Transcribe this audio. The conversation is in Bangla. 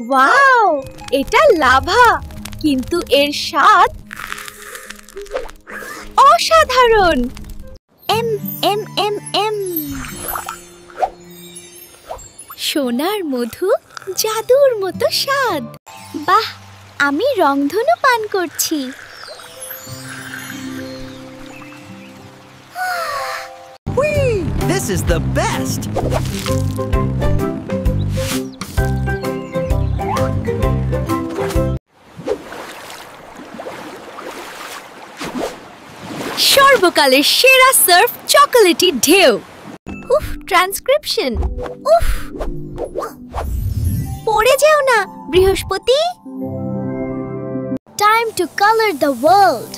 ওয়াও, এটা লাভা, কিন্তু এর স্বাদ অসাধারণ। এম এম এম এম সোনার মধু, জাদুর মতো স্বাদ। বাহ, আমি রংধনু পান করছি। This is the best! সর্বকালের সেরা সার্ফ চকোলেটি ঢেউ। উফ, ট্রান্সক্রিপশন। উফ, পড়ে যেও না বৃহস্পতি। Time to colour the world.